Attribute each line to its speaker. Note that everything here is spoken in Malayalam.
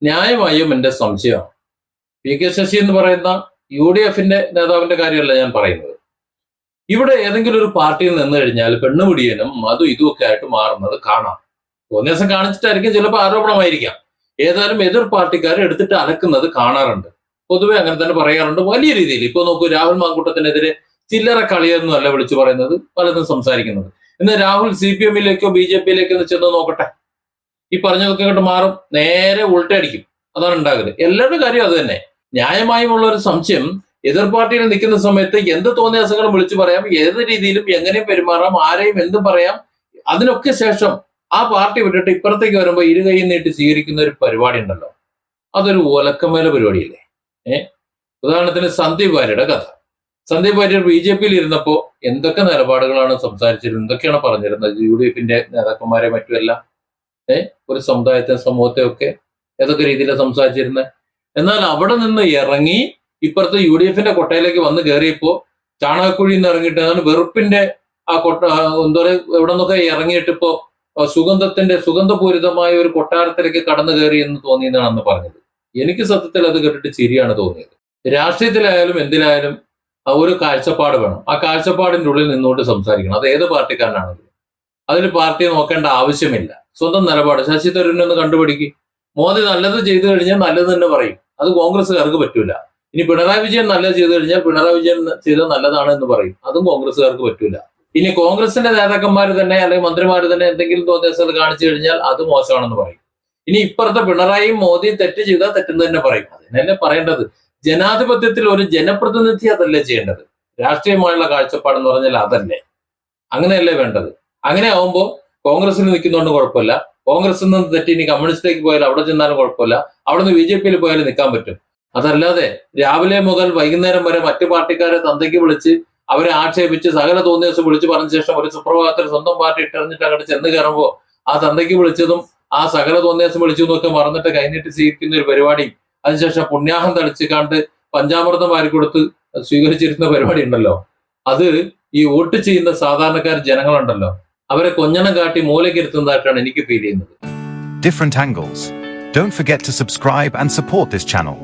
Speaker 1: ന്യായമായും എന്റെ സംശയമാണ്. പി കെ ശശി എന്ന് പറയുന്ന UDF-ന്റെ നേതാവിന്റെ കാര്യമല്ല ഞാൻ പറയുന്നത്. ഇവിടെ ഏതെങ്കിലും ഒരു പാർട്ടിയിൽ നിന്ന് കഴിഞ്ഞാൽ പെണ്ണുപിടിയനും അതും ഇതുമൊക്കെ ആയിട്ട് മാറുന്നത് കാണാം. തോന്നിയ ദിവസം കാണിച്ചിട്ടായിരിക്കും, ചിലപ്പോൾ ആരോപണമായിരിക്കാം. ഏതായാലും എതിർ പാർട്ടിക്കാർ എടുത്തിട്ട് അലക്കുന്നത് കാണാറുണ്ട്. പൊതുവെ അങ്ങനെ തന്നെ പറയാറുണ്ട് വലിയ രീതിയിൽ. ഇപ്പൊ നോക്കൂ, രാഹുൽ മാങ്കൂട്ടത്തിനെതിരെ ചില്ലറ കളിയൊന്നും അല്ല വിളിച്ചു പറയുന്നത്, പലതും സംസാരിക്കുന്നത്. ഇന്ന് രാഹുൽ CPM-ലേക്കോ BJP-യിലേക്കോ ചെന്ന് നോക്കട്ടെ, ഈ പറഞ്ഞതൊക്കെ അങ്ങോട്ട് മാറും, നേരെ ഉൾട്ടടിക്കും. അതാണ് ഉണ്ടാകുന്നത്. എല്ലാവരുടെ കാര്യം അത് തന്നെ. ന്യായമായുമുള്ള ഒരു സംശയം, എതിർ പാർട്ടിയിൽ നിൽക്കുന്ന സമയത്ത് എന്ത് തോന്നിയാസങ്ങളും വിളിച്ചു പറയാം, ഏത് രീതിയിലും എങ്ങനെയും പെരുമാറാം, ആരെയും എന്തും പറയാം. അതിനൊക്കെ ശേഷം ആ പാർട്ടി വിട്ടിട്ട് ഇപ്പുറത്തേക്ക് വരുമ്പോൾ ഇരുകൈ നീട്ടി സ്വീകരിക്കുന്ന ഒരു പരിപാടി ഉണ്ടല്ലോ, അതൊരു ഒലക്കമേല പരിപാടിയല്ലേ. ഉദാഹരണത്തിന് സന്ദീപ് വാര്യരുടെ കഥ. സന്ദീപ് വാര്യർ BJP-യിൽ ഇരുന്നപ്പോൾ എന്തൊക്കെ നിലപാടുകളാണ് സംസാരിച്ചിരുന്നത്, എന്തൊക്കെയാണ് പറഞ്ഞിരുന്നത്, UDF-ന്റെ നേതാക്കന്മാരെ മറ്റുമല്ല, ഒരു സമുദായത്തെ സമൂഹത്തെ ഒക്കെ ഏതൊക്കെ രീതിയിലാണ് സംസാരിച്ചിരുന്നത്. എന്നാൽ അവിടെ നിന്ന് ഇറങ്ങി ഇപ്പുറത്തെ UDF-ന്റെ കൊട്ടയിലേക്ക് വന്ന് കയറിയപ്പോ ചാണകക്കുഴിയിൽ നിന്ന് ഇറങ്ങിയിട്ട് വെറുപ്പിന്റെ ആ കൊട്ട എന്താ പറയുക, എവിടെ നിന്നൊക്കെ ഇറങ്ങിയിട്ട് ഇപ്പോ സുഗന്ധപൂരിതമായ ഒരു കൊട്ടാരത്തിലേക്ക് കടന്നു കയറി എന്ന് തോന്നിയെന്നാണ് അന്ന് പറഞ്ഞത്. എനിക്ക് സത്യത്തിൽ അത് കേട്ടിട്ട് ചിരിയാണ് തോന്നിയത്. രാഷ്ട്രീയത്തിലായാലും എന്തിലായാലും ഒരു കാഴ്ചപ്പാട് വേണം. ആ കാഴ്ചപ്പാടിന്റെ ഉള്ളിൽ നിന്നുകൊണ്ട് സംസാരിക്കണം. അത് ഏത് പാർട്ടിക്കാരനാണെങ്കിലും അതിൽ പാർട്ടിയെ നോക്കേണ്ട ആവശ്യമില്ല. സ്വന്തം നിലപാട്. ശശി തരൂരിനെ ഒന്ന് കണ്ടുപിടിക്കും. മോദി നല്ലത് ചെയ്തു കഴിഞ്ഞാൽ നല്ലത് തന്നെ പറയും, അത് കോൺഗ്രസ്സുകാർക്ക് പറ്റൂല. ഇനി പിണറായി വിജയൻ നല്ലത് ചെയ്തു കഴിഞ്ഞാൽ പിണറായി വിജയൻ ചെയ്തത് നല്ലതാണ് എന്ന് പറയും, അതും കോൺഗ്രസ്സുകാർക്ക് പറ്റൂല. ഇനി കോൺഗ്രസിന്റെ നേതാക്കന്മാർ തന്നെ അല്ലെങ്കിൽ മന്ത്രിമാർ തന്നെ എന്തെങ്കിലും തോന്നിയാൽ കാണിച്ചു കഴിഞ്ഞാൽ അത് മോശമാണെന്ന് പറയും. ഇനി ഇപ്പുറത്തെ പിണറായിയും മോദിയും തെറ്റ് ചെയ്താൽ തെറ്റെന്ന് തന്നെ പറയും. അതിനല്ലേ പറയേണ്ടത്. ജനാധിപത്യത്തിൽ ഒരു ജനപ്രതിനിധി അതല്ലേ ചെയ്യേണ്ടത്. രാഷ്ട്രീയമായുള്ള കാഴ്ചപ്പാടെന്ന് പറഞ്ഞാൽ അതല്ലേ, അങ്ങനെയല്ലേ വേണ്ടത്. അങ്ങനെ ആവുമ്പോൾ കോൺഗ്രസിൽ നിൽക്കുന്നതുകൊണ്ട് കുഴപ്പമില്ല, കോൺഗ്രസിൽ നിന്ന് തെറ്റി ഇനി കമ്മ്യൂണിസ്റ്റിലേക്ക് പോയാലും അവിടെ ചെന്നാലും കുഴപ്പമില്ല, അവിടെ നിന്ന് BJP-യിൽ പോയാലും നിൽക്കാൻ പറ്റും. അതല്ലാതെ രാവിലെ മുതൽ വൈകുന്നേരം വരെ മറ്റു പാർട്ടിക്കാരെ തന്തയ്ക്ക് വിളിച്ച് അവരെ ആക്ഷേപിച്ച് സകല തോന്നിയ ദിവസം വിളിച്ച് പറഞ്ഞ ശേഷം ഒരു സുപ്രഭാതത്തിൽ സ്വന്തം പാർട്ടി ഇട്ടെറിഞ്ഞിട്ട് അങ്ങോട്ട് ചെന്ന് കയറുമ്പോൾ ആ തന്തയ്ക്ക് വിളിച്ചതും ആ സകല തോന്നിയ ദിവസം വിളിച്ചു എന്നൊക്കെ മറന്നിട്ട് കൈനീട്ടി സ്വീകരിക്കുന്ന ഒരു പരിപാടിയും അതിനുശേഷം പുണ്യാഹം തളിച്ച് കണ്ട് പഞ്ചാമൃതം വാരിക്കൊടുത്ത് സ്വീകരിച്ചിരുന്ന പരിപാടി ഉണ്ടല്ലോ, അത് ഈ വോട്ട് ചെയ്യുന്ന സാധാരണക്കാർ ജനങ്ങളുണ്ടല്ലോ അവരെ കൊഞ്ഞണം കാട്ടി മൂലക്കിരുത്തുന്നതായിട്ടാണ് എനിക്ക് ഫീൽ ചെയ്യുന്നത്.
Speaker 2: Different angles. Don't forget to subscribe and support this channel.